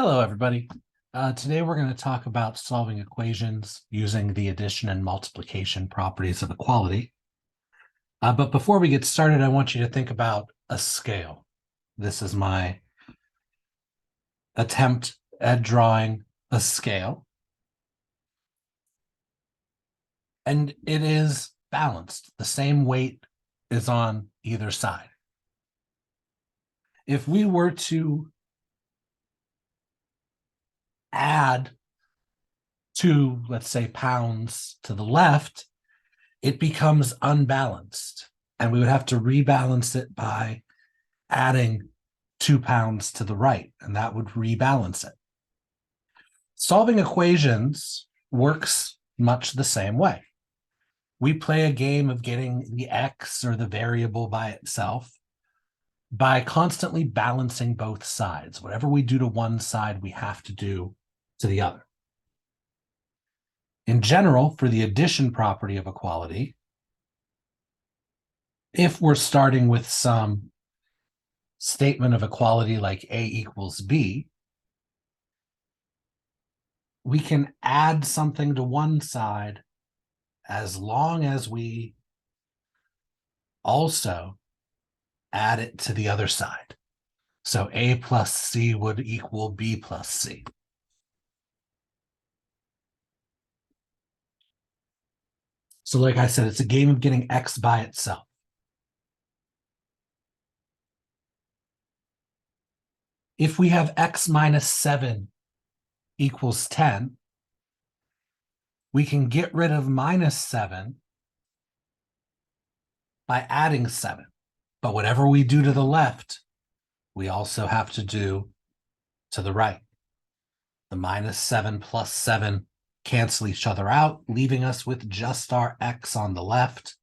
Hello, everybody. Today we're going to talk about solving equations using the addition and multiplication properties of equality. But before we get started, I want you to think about a scale. This is my attempt at drawing a scale. And it is balanced. The same weight is on either side. If we were to add 2, let's say, pounds to the left, it becomes unbalanced, and we would have to rebalance it by adding 2 pounds to the right, and that would rebalance it. Solving equations works much the same way. We play a game of getting the x or the variable by itself by constantly balancing both sides. Whatever we do to one side, we have to do to the other. In general, for the addition property of equality, if we're starting with some statement of equality like A equals B, we can add something to one side as long as we also add it to the other side. So A plus C would equal B plus C. So like I said, it's a game of getting X by itself. If we have X minus 7 equals 10, we can get rid of minus 7 by adding 7. But whatever we do to the left, we also have to do to the right. The minus 7 plus 7 cancel each other out, leaving us with just our X on the left.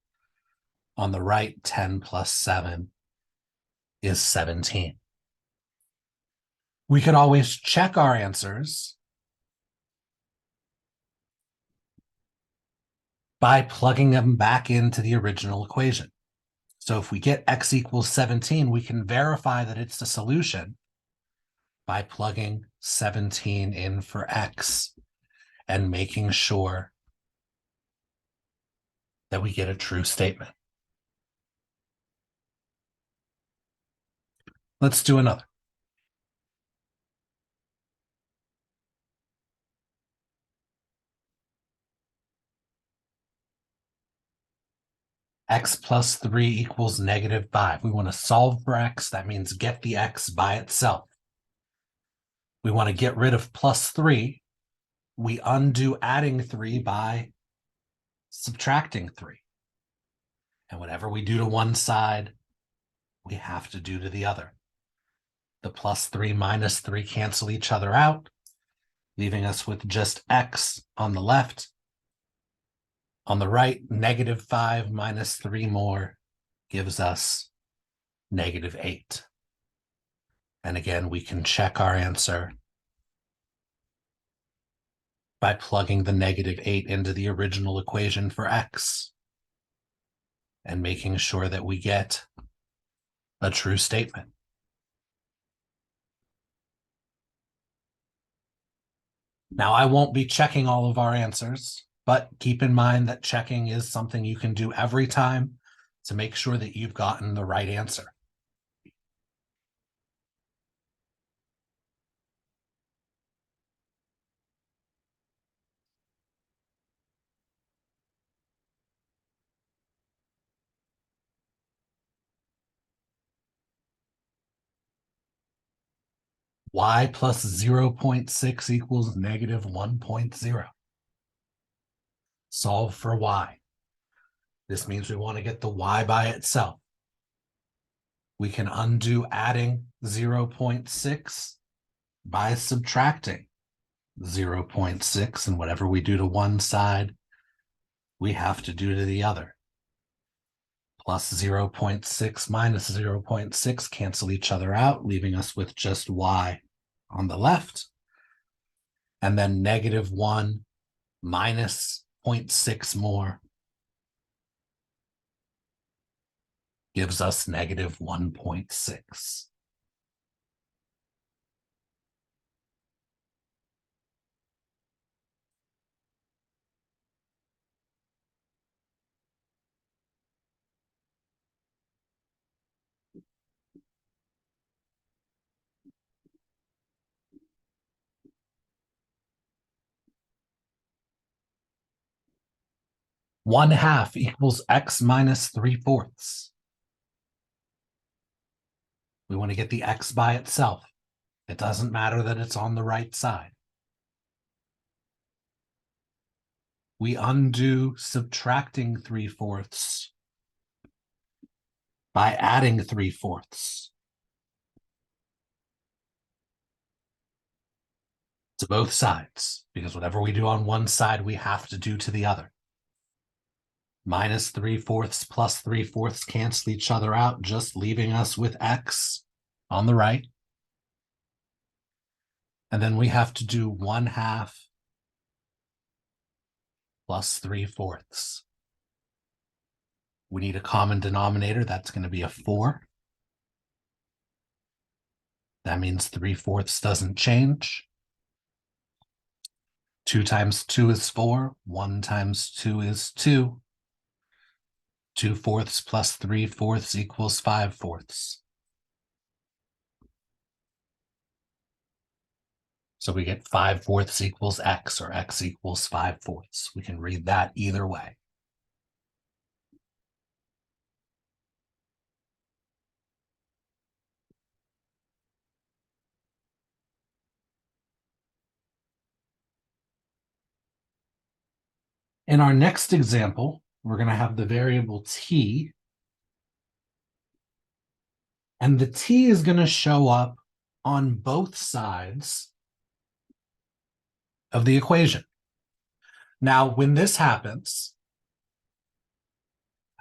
On the right, 10 plus 7 is 17. We could always check our answers by plugging them back into the original equation. So if we get X equals 17, we can verify that it's the solution by plugging 17 in for X and making sure that we get a true statement. Let's do another. X plus 3 equals negative 5. We want to solve for X. That means get the X by itself. We want to get rid of plus 3. We undo adding 3 by subtracting 3. And whatever we do to one side, we have to do to the other. The plus 3 minus 3 cancel each other out, leaving us with just X on the left. On the right, negative 5 minus 3 more gives us negative 8. And again, we can check our answer by plugging the negative 8 into the original equation for X and making sure that we get a true statement. Now, I won't be checking all of our answers, but keep in mind that checking is something you can do every time to make sure that you've gotten the right answer. Y plus 0.6 equals negative 1.0. Solve for Y. This means we want to get the Y by itself. We can undo adding 0.6 by subtracting 0.6, and whatever we do to one side, we have to do to the other. Plus 0.6 minus 0.6 cancel each other out, leaving us with just Y on the left. And then negative 1 minus 0.6 more gives us negative 1.6. 1/2 equals x minus 3/4. We want to get the x by itself. It doesn't matter that it's on the right side. We undo subtracting 3/4 by adding 3/4 to both sides, because whatever we do on one side, we have to do to the other. Minus 3/4 plus 3/4 cancel each other out, just leaving us with x on the right. And then we have to do 1/2 plus 3/4. We need a common denominator. That's going to be a 4. That means 3/4 doesn't change. 2 times 2 is 4. 1 times 2 is 2. 2/4 plus 3/4 equals 5/4. So we get 5/4 equals x, or x equals 5/4. We can read that either way. In our next example, we're going to have the variable t, and the t is going to show up on both sides of the equation. Now, when this happens,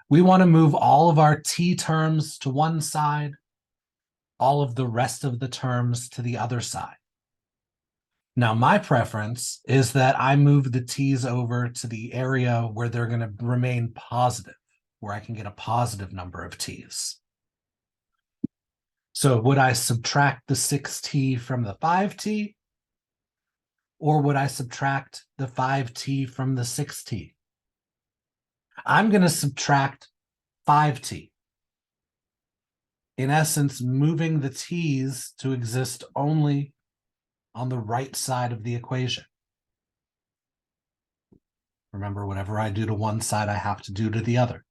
we want to move all of our t terms to one side, all of the rest of the terms to the other side. Now, my preference is that I move the t's over to the area where they're going to remain positive, where I can get a positive number of t's. So would I subtract the 6t from the 5t? Or would I subtract the 5t from the 6t? I'm going to subtract 5t. In essence, moving the t's to exist only on the right side of the equation. Remember, whatever I do to one side, I have to do to the other.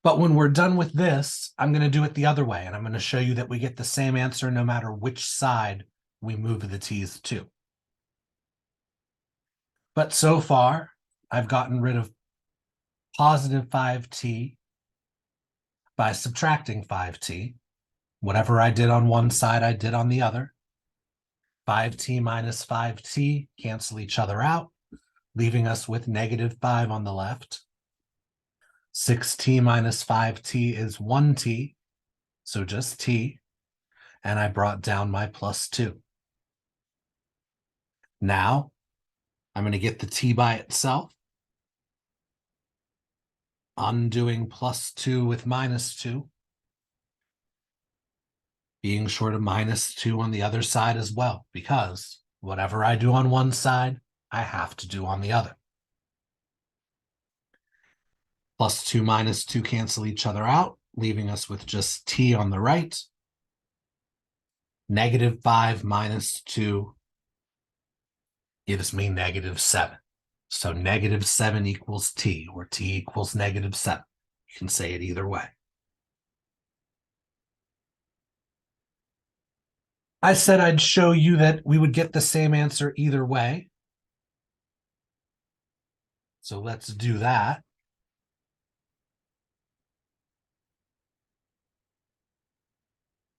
But when we're done with this, I'm going to do it the other way, and I'm going to show you that we get the same answer no matter which side we move the t's to. But so far, I've gotten rid of positive 5t by subtracting 5t. Whatever I did on one side, I did on the other. 5t minus 5t cancel each other out, leaving us with negative 5 on the left. 6t minus 5t is 1t, so just t, and I brought down my plus 2. Now, I'm going to get the t by itself, undoing plus 2 with minus 2, being short of minus 2 on the other side as well, because whatever I do on one side, I have to do on the other. Plus 2 minus 2 cancel each other out, leaving us with just t on the right. Negative 5 minus 2 gives me negative 7. So negative 7 equals t, or t equals negative 7. You can say it either way. I said I'd show you that we would get the same answer either way. So let's do that.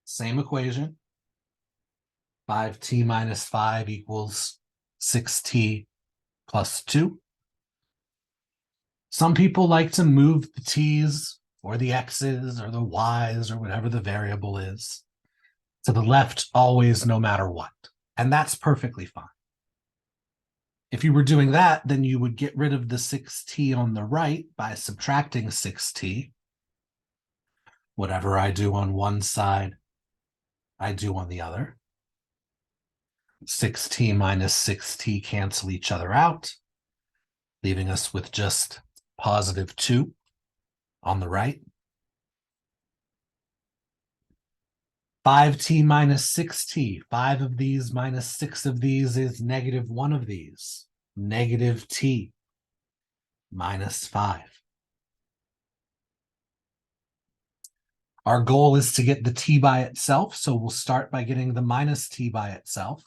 Same equation. 5t minus 5 equals 6t plus 2. Some people like to move the t's or the x's or the y's or whatever the variable is to the left always, no matter what. And that's perfectly fine. If you were doing that, then you would get rid of the 6t on the right by subtracting 6t. Whatever I do on one side, I do on the other. 6t minus 6t cancel each other out, leaving us with just positive 2 on the right. 5t minus 6t. 5 of these minus 6 of these is negative 1 of these. Negative t. minus 5. Our goal is to get the t by itself, so we'll start by getting the minus t by itself.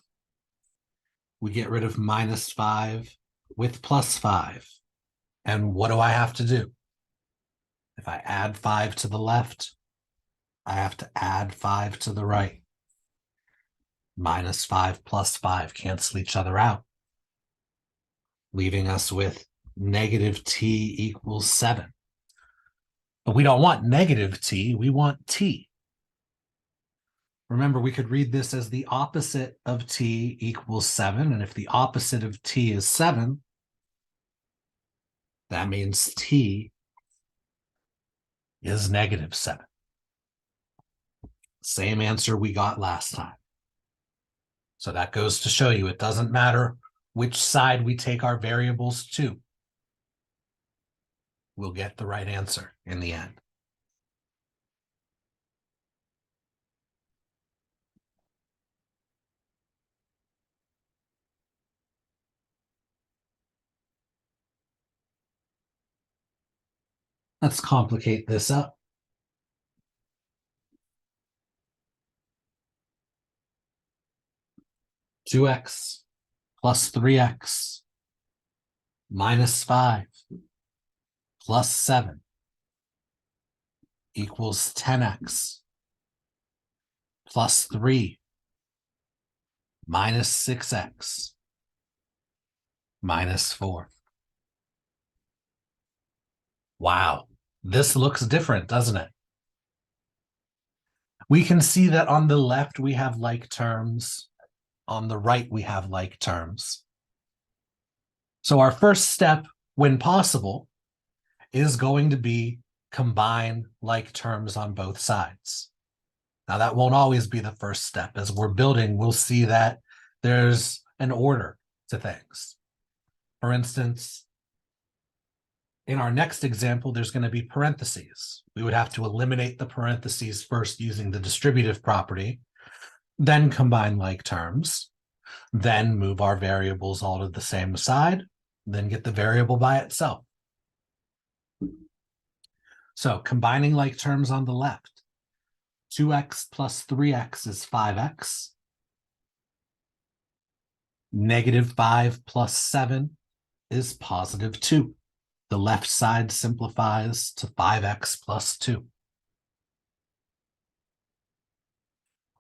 We get rid of minus 5 with plus 5. And what do I have to do? If I add 5 to the left, I have to add 5 to the right. Minus 5 plus 5 cancel each other out, leaving us with negative t equals 7. But we don't want negative t, we want t. Remember, we could read this as the opposite of t equals 7, and if the opposite of t is 7, that means t is negative 7. Same answer we got last time. So that goes to show you it doesn't matter which side we take our variables to. We'll get the right answer in the end. Let's complicate this up. Two x plus 3x minus 5 plus 7 equals 10x plus 3 minus 6x minus 4. Wow, this looks different, doesn't it? We can see that on the left we have like terms, on the right we have like terms. So our first step, when possible, is going to be combine like terms on both sides. Now that won't always be the first step. As we're building, we'll see that there's an order to things. For instance, in our next example, there's going to be parentheses. We would have to eliminate the parentheses first using the distributive property, then combine like terms, then move our variables all to the same side, then get the variable by itself. So combining like terms on the left, 2x plus 3x is 5x. Negative 5 plus 7 is positive 2. The left side simplifies to 5x plus 2.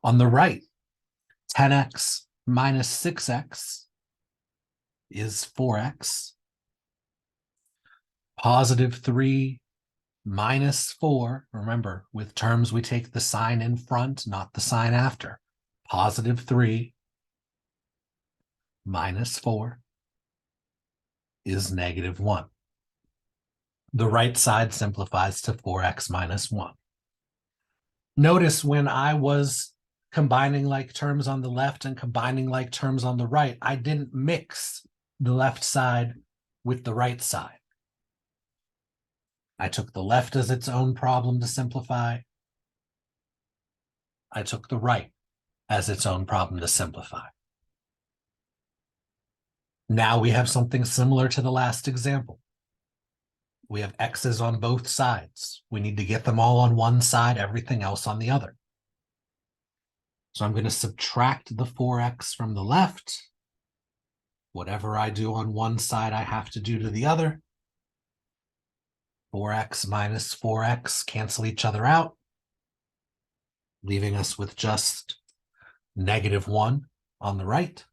On the right, 10x minus 6x is 4x. Positive 3 minus 4, remember, with terms we take the sign in front, not the sign after. Positive 3 minus 4 is negative 1. The right side simplifies to 4x minus 1. Notice when I was combining like terms on the left and combining like terms on the right, I didn't mix the left side with the right side. I took the left as its own problem to simplify. I took the right as its own problem to simplify. Now we have something similar to the last example. We have x's on both sides. We need to get them all on one side, everything else on the other. So I'm going to subtract the 4x from the left. Whatever I do on one side, I have to do to the other. 4x minus 4x cancel each other out, leaving us with just negative 1 on the right.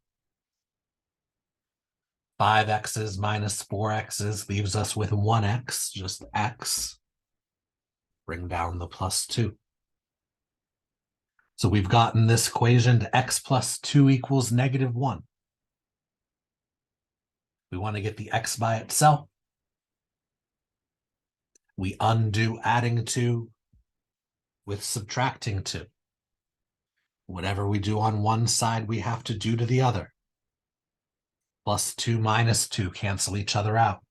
5x's minus 4x's leaves us with 1x, just x. Bring down the plus 2. So we've gotten this equation to x plus 2 equals negative 1. We want to get the x by itself. We undo adding 2 with subtracting 2. Whatever we do on one side, we have to do to the other. Plus 2 minus 2 cancel each other out,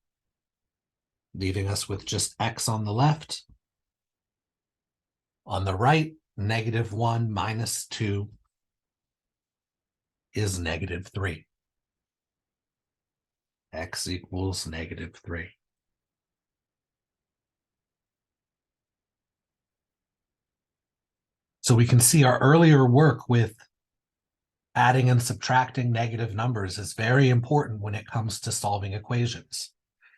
leaving us with just x on the left. On the right, negative 1 minus 2 is negative 3. X equals negative 3. So we can see our earlier work with adding and subtracting negative numbers is very important when it comes to solving equations.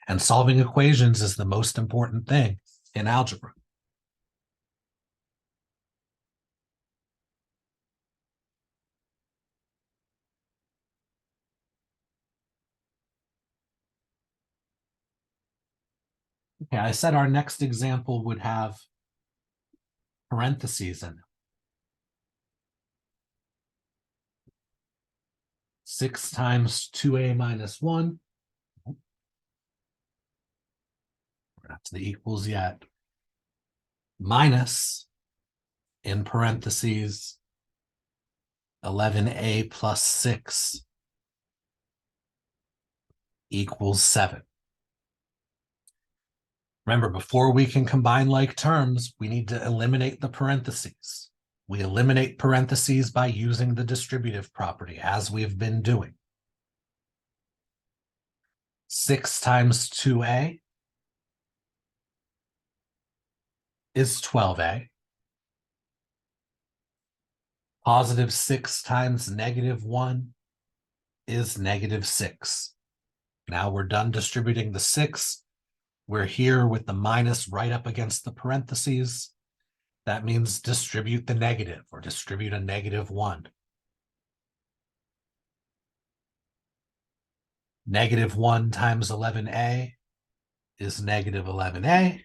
And solving equations is the most important thing in algebra. Okay, I said our next example would have parentheses in it. 6 times 2a minus 1. We're not to the equals yet. Minus, in parentheses, 11a plus 6 equals 7. Remember, before we can combine like terms, we need to eliminate the parentheses. We eliminate parentheses by using the distributive property, as we've been doing. 6 times 2a is 12a. Positive 6 times negative 1 is negative 6. Now we're done distributing the 6. We're here with the minus right up against the parentheses. That means distribute the negative, or distribute a negative 1. Negative 1 times 11a is negative 11a.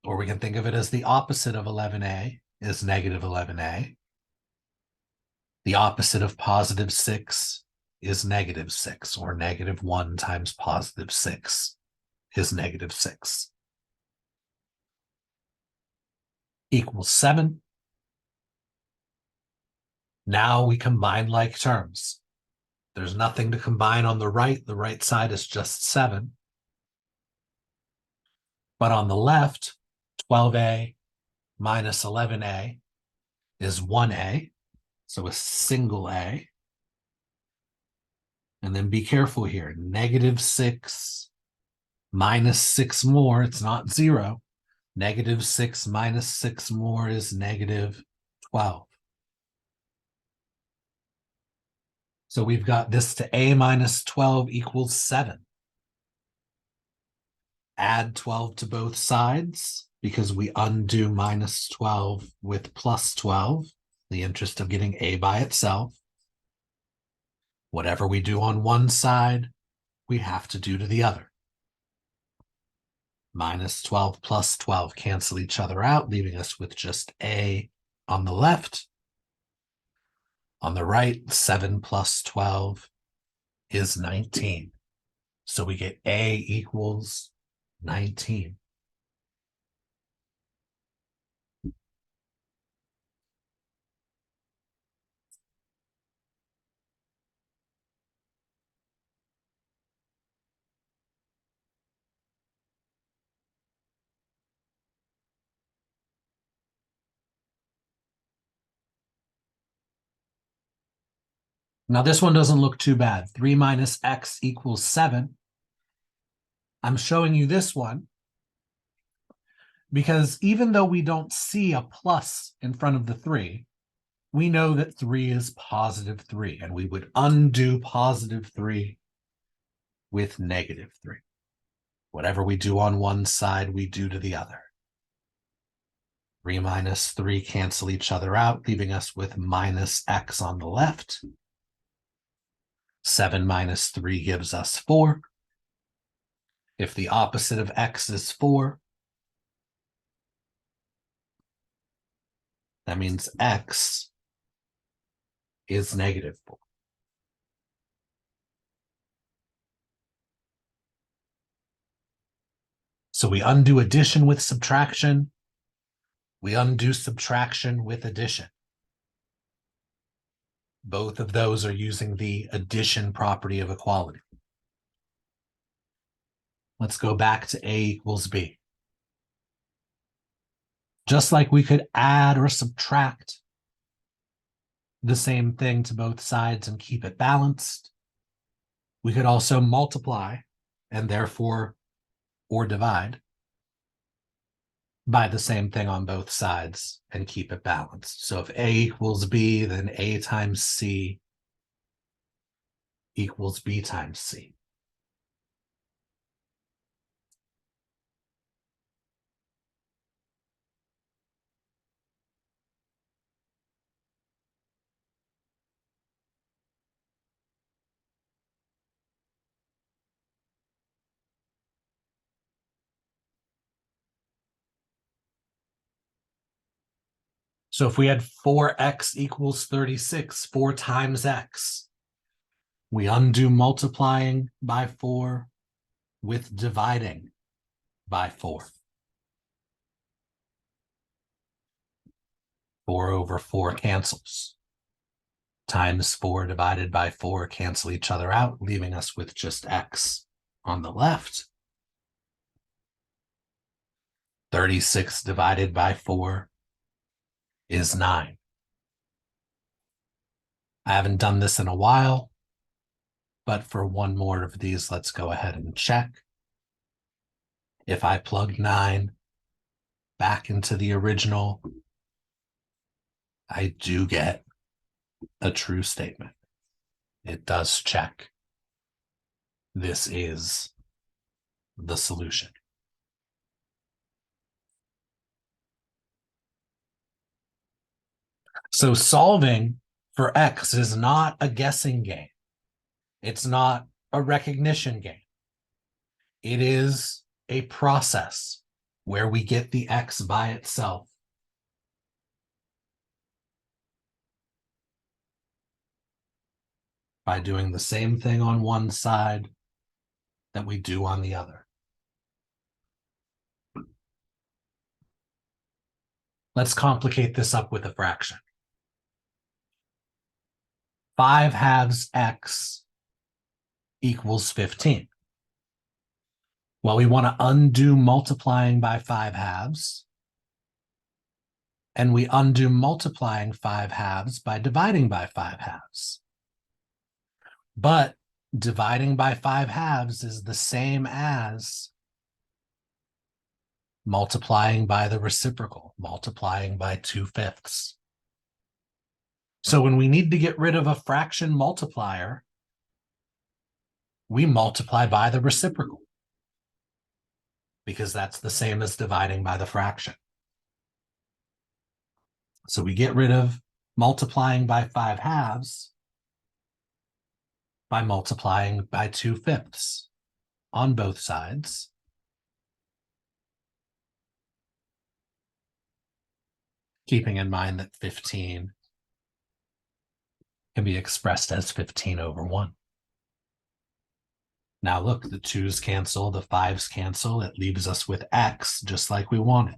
Or we can think of it as the opposite of 11a is negative 11a. The opposite of positive 6 is negative 6, or negative 1 times positive 6 is negative 6. Equals 7. Now we combine like terms. There's nothing to combine on the right. The right side is just 7. But on the left, 12a minus 11a is 1a. So a single a. And then be careful here. Negative 6 minus 6 more, it's not 0. Negative 6 minus 6 more is negative 12. So we've got this to a minus 12 equals 7. Add 12 to both sides because we undo minus 12 with plus 12, the interest of getting a by itself. Whatever we do on one side, we have to do to the other. Minus 12 plus 12 cancel each other out, leaving us with just a on the left. On the right, 7 plus 12 is 19. So we get a equals 19. Now this one doesn't look too bad. 3 minus x equals 7. I'm showing you this one because even though we don't see a plus in front of the 3, we know that 3 is positive 3, and we would undo positive 3 with negative 3. Whatever we do on one side, we do to the other. 3 minus 3 cancel each other out, leaving us with minus x on the left. 7 minus 3 gives us 4. If the opposite of x is 4, that means x is negative 4. So we undo addition with subtraction. We undo subtraction with addition. Both of those are using the addition property of equality. Let's go back to a equals b. Just like we could add or subtract the same thing to both sides and keep it balanced, we could also multiply and therefore or divide. by the same thing on both sides and keep it balanced. So if A equals B, then A times C equals B times C. So if we had 4x equals 36, 4 times x, we undo multiplying by 4 with dividing by 4. 4 over 4 cancels. Times 4 divided by 4 cancel each other out, leaving us with just x on the left. 36 divided by 4 is 9. I haven't done this in a while, but for one more of these, let's go ahead and check. If I plug 9 back into the original, I do get a true statement. It does check. This is the solution. So solving for x is not a guessing game. It's not a recognition game. It is a process where we get the x by itself. By doing the same thing on one side that we do on the other. Let's complicate this up with a fraction. 5 halves x equals 15. Well, we want to undo multiplying by 5 halves. And we undo multiplying 5 halves by dividing by 5 halves. But dividing by 5 halves is the same as multiplying by the reciprocal, multiplying by 2/5. So when we need to get rid of a fraction multiplier, we multiply by the reciprocal because that's the same as dividing by the fraction. So we get rid of multiplying by 5 halves by multiplying by 2/5 on both sides. Keeping in mind that 15 can be expressed as 15 over 1. Now look, the 2's cancel, the 5's cancel. It leaves us with x just like we wanted.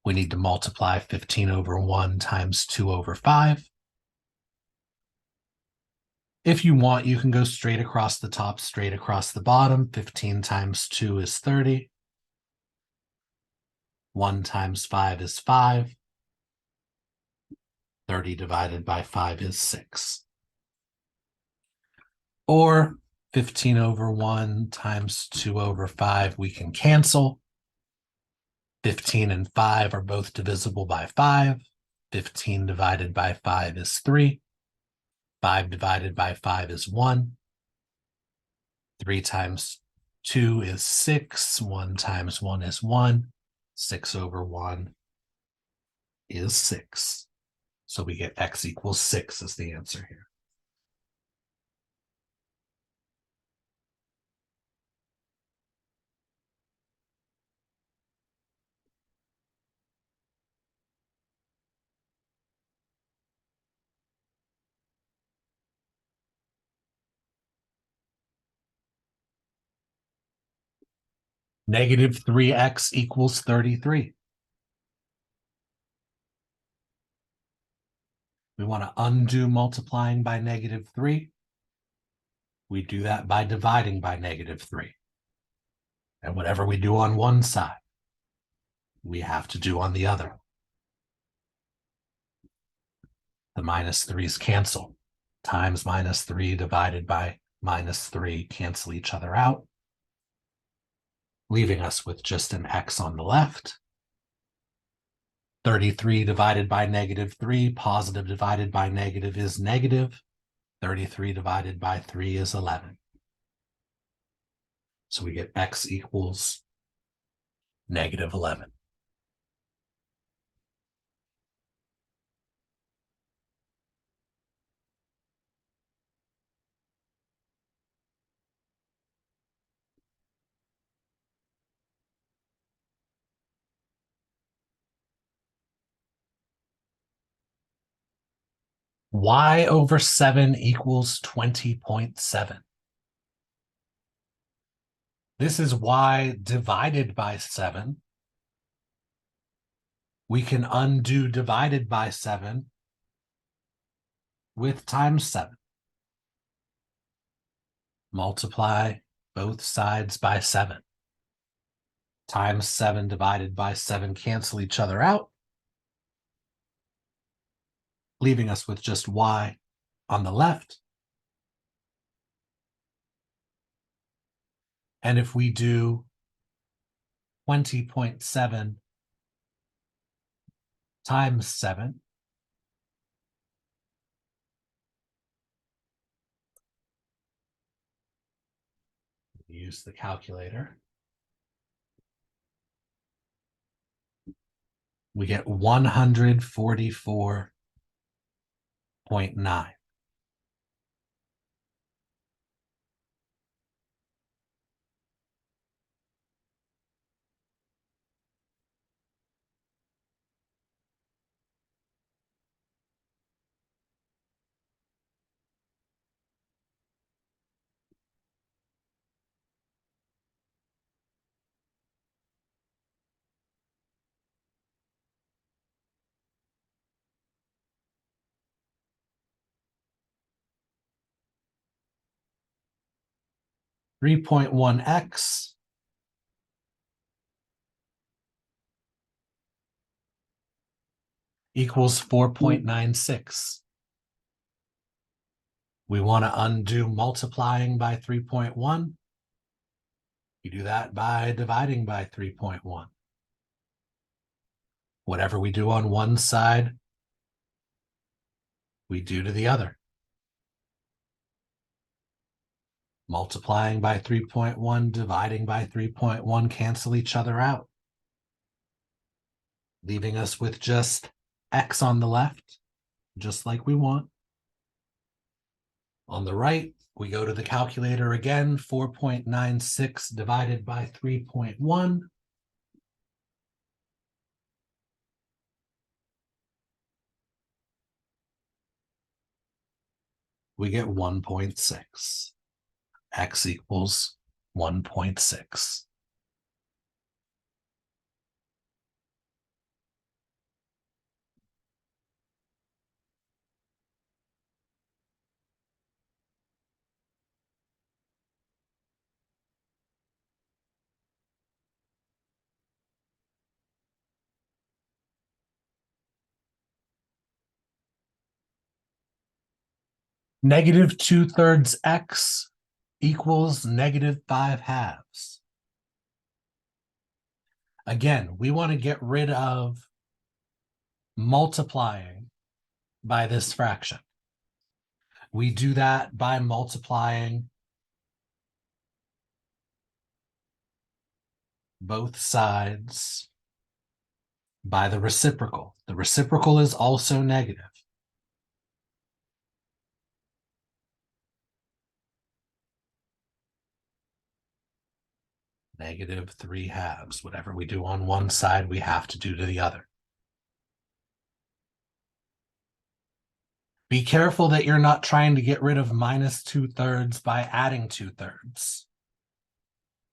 We need to multiply 15 over 1 times 2 over 5. If you want, you can go straight across the top, straight across the bottom. 15 times 2 is 30. 1 times 5 is 5. 30 divided by 5 is 6. Or 15 over 1 times 2 over 5, we can cancel. 15 and 5 are both divisible by 5. 15 divided by 5 is 3. 5 divided by 5 is 1. 3 times 2 is 6. 1 times 1 is 1. 6 over 1 is 6. So we get x equals 6 as the answer here. Negative 3x equals 33. We want to undo multiplying by negative 3. We do that by dividing by negative 3. And whatever we do on one side, we have to do on the other. The minus 3's cancel. Times minus 3 divided by minus 3 cancel each other out. leaving us with just an x on the left. 33 divided by -3, positive divided by negative is negative. 33 divided by 3 is 11. So we get x equals -11. Y over 7 equals 20.7. This is y divided by 7. We can undo divided by 7 with times 7. Multiply both sides by 7. Times 7 divided by 7 cancel each other out, leaving us with just y on the left. And if we do 20.7 times 7, use the calculator, we get 144.9. 3.1x equals 4.96. We want to undo multiplying by 3.1. You do that by dividing by 3.1. Whatever we do on one side, we do to the other. Multiplying by 3.1, dividing by 3.1 cancel each other out, leaving us with just x on the left, just like we want. On the right, we go to the calculator again, 4.96 divided by 3.1. We get 1.6. X equals 1.6. -2/3 x equals -5/2. Again, we want to get rid of multiplying by this fraction. We do that by multiplying both sides by the reciprocal. The reciprocal is also negative. -3/2. Whatever we do on one side, we have to do to the other. Be careful that you're not trying to get rid of -2/3 by adding 2/3.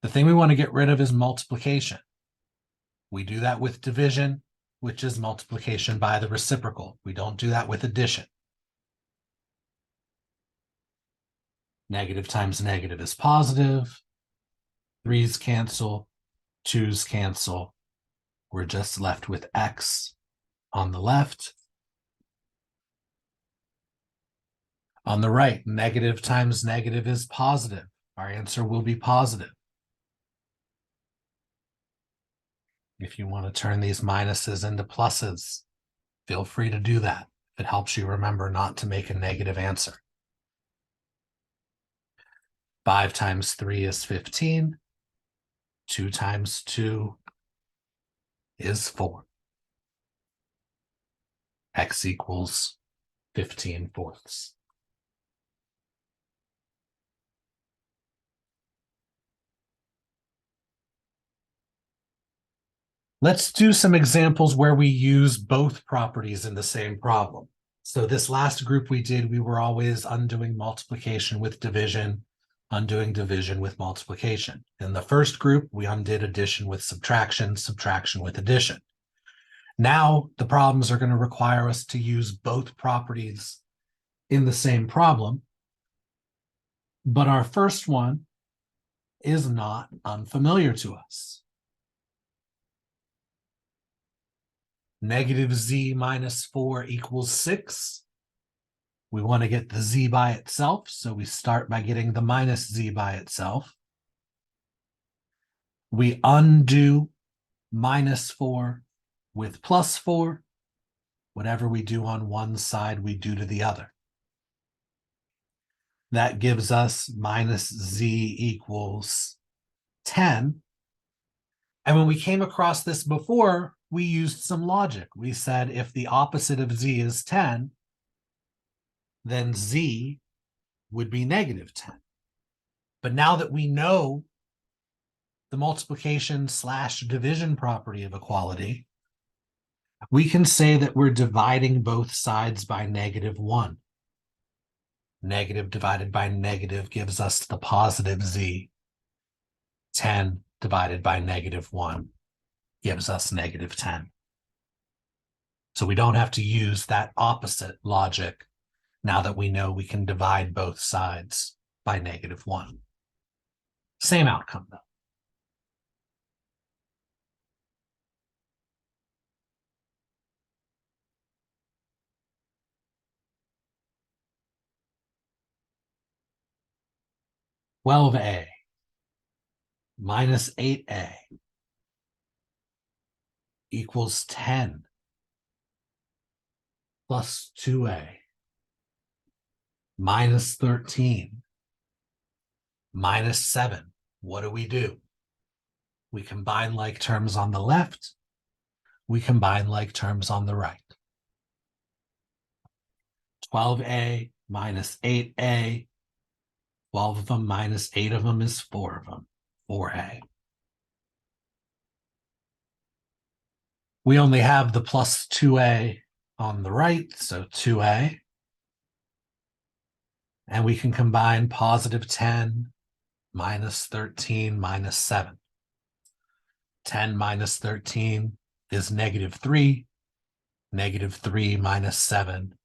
The thing we want to get rid of is multiplication. We do that with division, which is multiplication by the reciprocal. We don't do that with addition. Negative times negative is positive. 3's cancel, 2's cancel. We're just left with x on the left. On the right, negative times negative is positive. Our answer will be positive. If you want to turn these minuses into pluses, feel free to do that. It helps you remember not to make a negative answer. 5 times 3 is 15. 2 times 2 is 4. X equals 15/4. Let's do some examples where we use both properties in the same problem. So this last group we did, we were always undoing multiplication with division, undoing division with multiplication. In the first group, we undid addition with subtraction, subtraction with addition. Now the problems are going to require us to use both properties in the same problem. But our first one is not unfamiliar to us. Negative z minus 4 equals 6. We want to get the z by itself, so we start by getting the minus z by itself. We undo minus 4 with plus 4. Whatever we do on one side, we do to the other. That gives us minus z equals 10. And when we came across this before, we used some logic. We said if the opposite of z is 10, then z would be negative 10. But now that we know the multiplication / division property of equality, we can say that we're dividing both sides by -1. Negative divided by negative gives us the positive z. 10 divided by -1 gives us -10. So we don't have to use that opposite logic now that we know we can divide both sides by -1. Same outcome, though. (12a) minus 8a equals 10 plus 2a minus 13 minus 7. What do? We combine like terms on the left. We combine like terms on the right. 12a minus 8a. 12 of them minus 8 of them is 4 of them. 4a. We only have the plus 2a on the right, so 2a. And we can combine positive 10 minus 13 minus 7. 10 minus 13 is -3. -3 minus 7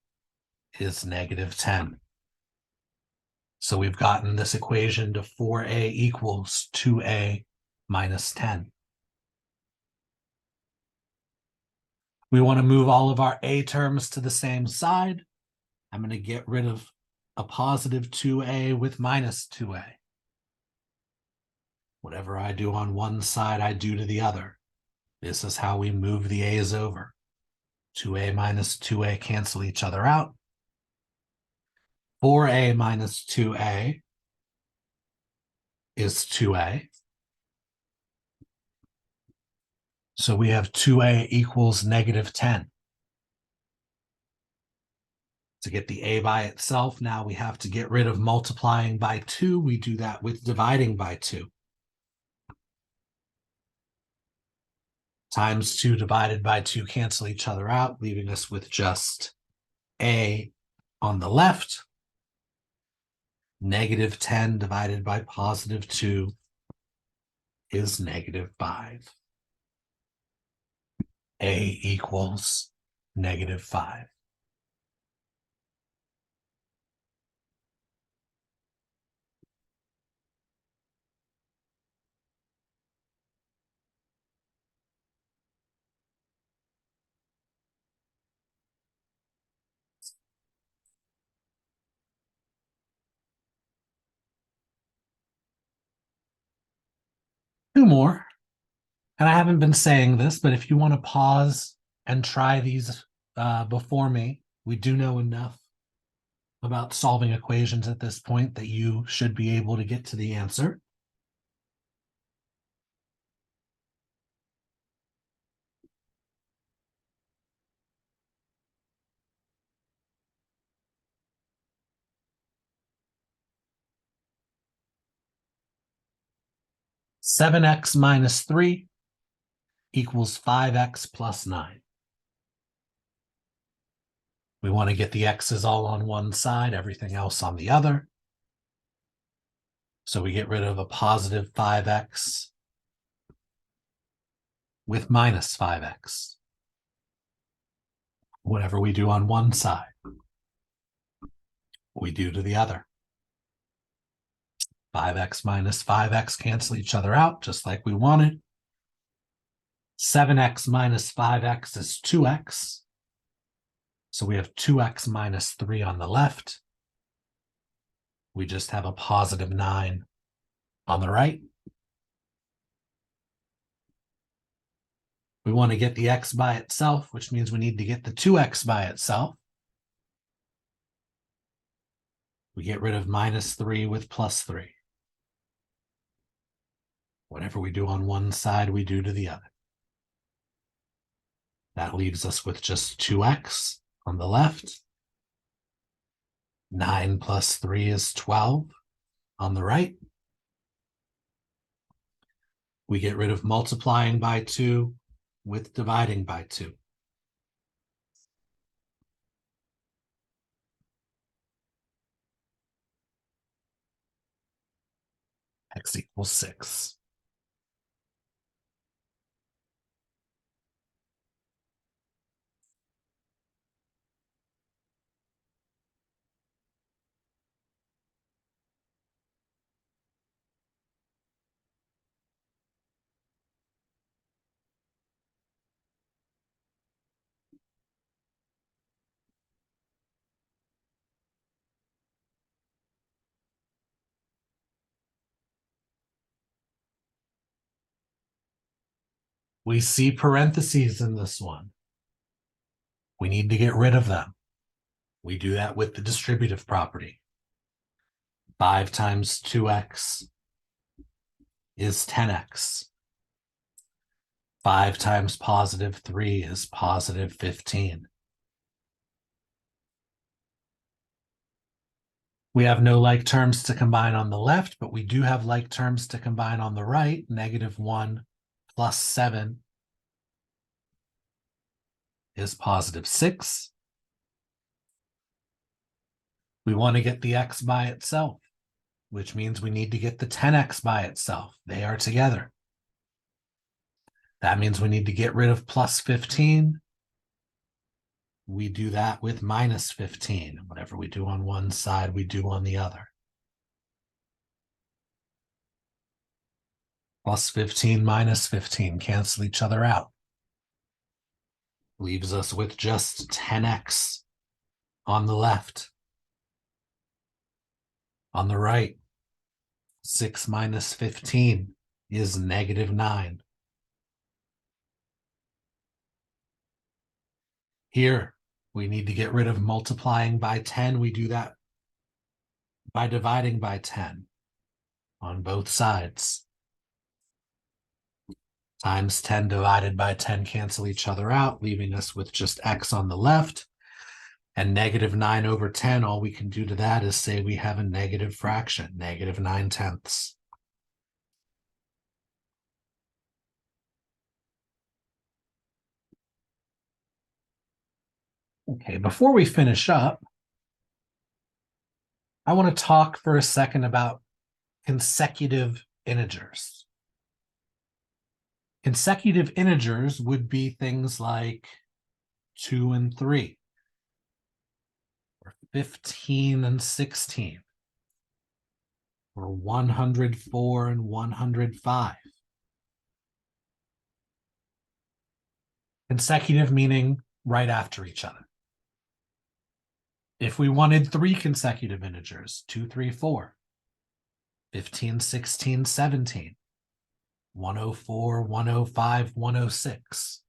is -10. So we've gotten this equation to 4a equals 2a minus 10. We want to move all of our a terms to the same side. I'm going to get rid of a positive 2a with minus 2a. Whatever I do on one side, I do to the other. This is how we move the a's over. 2a minus 2a cancel each other out. 4a minus 2a is 2a. So we have 2a equals -10. To get the a by itself, now we have to get rid of multiplying by 2. We do that with dividing by 2. Times 2 divided by 2 cancel each other out, leaving us with just a on the left. -10 divided by +2 is -5. A equals -5. Two more. And I haven't been saying this, but if you want to pause and try these before me, we do know enough about solving equations at this point that you should be able to get to the answer. Seven x minus 3 equals 5x plus 9. We want to get the x's all on one side, everything else on the other. So we get rid of a positive 5x with minus 5x. Whatever we do on one side, we do to the other. 5x minus 5x cancel each other out, just like we wanted. 7x minus 5x is 2x. So we have 2x minus 3 on the left. We just have a positive 9 on the right. We want to get the x by itself, which means we need to get the 2x by itself. We get rid of minus 3 with plus 3. Whatever we do on one side, we do to the other. That leaves us with just 2x on the left. 9 plus 3 is 12 on the right. We get rid of multiplying by 2 with dividing by 2. X equals 6. We see parentheses in this one. We need to get rid of them. We do that with the distributive property. 5 times 2x is 10x. 5 times positive 3 is positive 15. We have no like terms to combine on the left, but we do have like terms to combine on the right. Negative 1 plus 7 is positive 6. We want to get the x by itself, which means we need to get the 10x by itself. They are together. That means we need to get rid of plus 15. We do that with minus 15. Whatever we do on one side, we do on the other. Plus 15 minus 15 cancel each other out. Leaves us with just 10x on the left. On the right, 6 minus 15 is negative 9. Here, we need to get rid of multiplying by 10. We do that by dividing by 10 on both sides. Times 10 divided by 10 cancel each other out, leaving us with just x on the left. And negative 9 over 10, all we can do to that is say we have a negative fraction, negative 9/10. Okay, before we finish up, I want to talk for a second about consecutive integers. Consecutive integers would be things like 2 and 3, or 15 and 16, or 104 and 105. Consecutive meaning right after each other. If we wanted 3 consecutive integers, 2, 3, 4, 15, 16, 17, 104, 105, 106.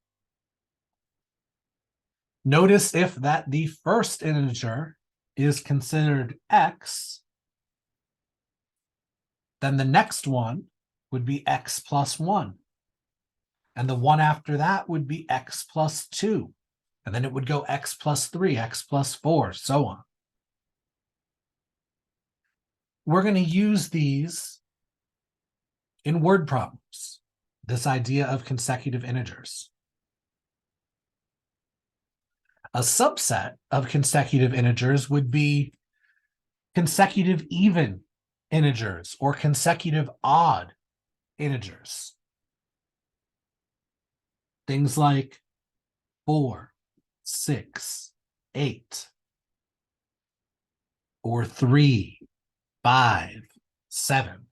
Notice if that the first integer is considered x, then the next one would be x plus 1. And the one after that would be x plus 2. And then it would go x plus 3, x plus 4, so on. We're going to use these in word problems, this idea of consecutive integers. A subset of consecutive integers would be consecutive even integers or consecutive odd integers. Things like 4, 6, 8, or 3, 5, 7.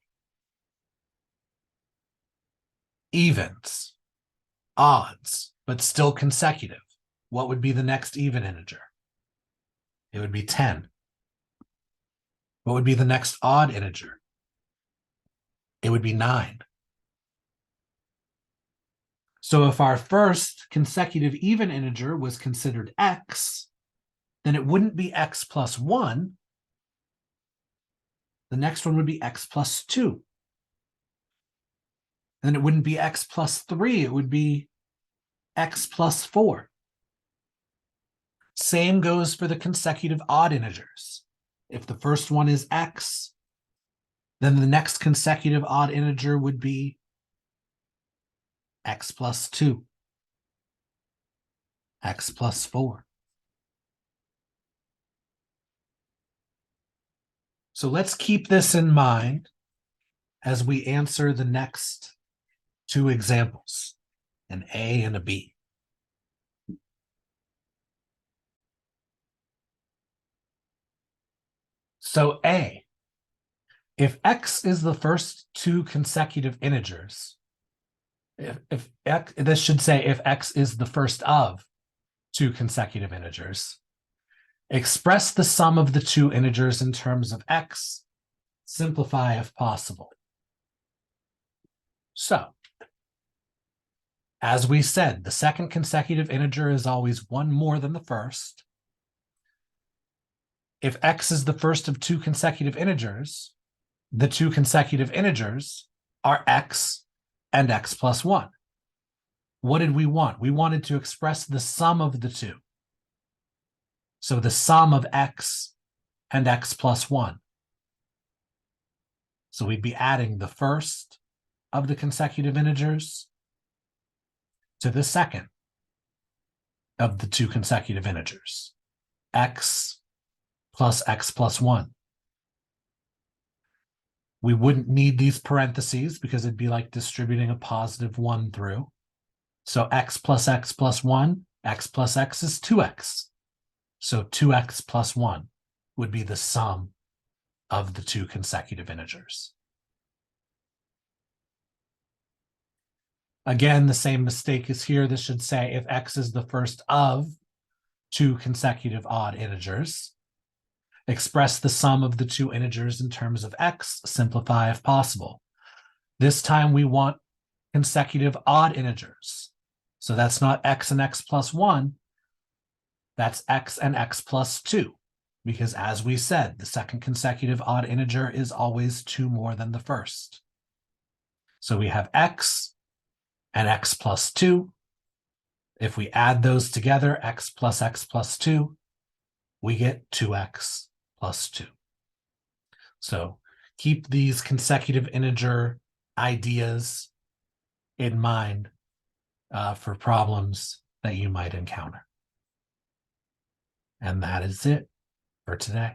Evens, odds, but still consecutive. What would be the next even integer? It would be 10. What would be the next odd integer? It would be 9. So if our first consecutive even integer was considered x, then it wouldn't be x plus 1. The next one would be x plus 2. Then it wouldn't be x plus 3. It would be x plus 4. Same goes for the consecutive odd integers. If the first one is x, then the next consecutive odd integer would be x plus 2, x plus 4. So let's keep this in mind as we answer the next two examples, an A and a B. So A, if x is the first two consecutive integers, if x, this should say if x is the first of two consecutive integers, express the sum of the two integers in terms of x, simplify if possible. So, as we said, the second consecutive integer is always one more than the first. If x is the first of two consecutive integers, the two consecutive integers are x and x plus 1. What did we want? We wanted to express the sum of the two. So the sum of x and x plus 1. So we'd be adding the first of the consecutive integers to the second of the two consecutive integers, x plus 1. We wouldn't need these parentheses because it'd be like distributing a positive 1 through. So x plus 1, x plus x is 2x. So 2x plus 1 would be the sum of the two consecutive integers. Again, the same mistake is here. This should say if x is the first of two consecutive odd integers, express the sum of the two integers in terms of x, simplify if possible. This time we want consecutive odd integers. So that's not x and x plus 1, that's x and x plus 2. Because as we said, the second consecutive odd integer is always 2 more than the first. So we have x and x plus 2. If we add those together, x plus 2, we get 2x plus 2. So keep these consecutive integer ideas in mind for problems that you might encounter. And that is it for today.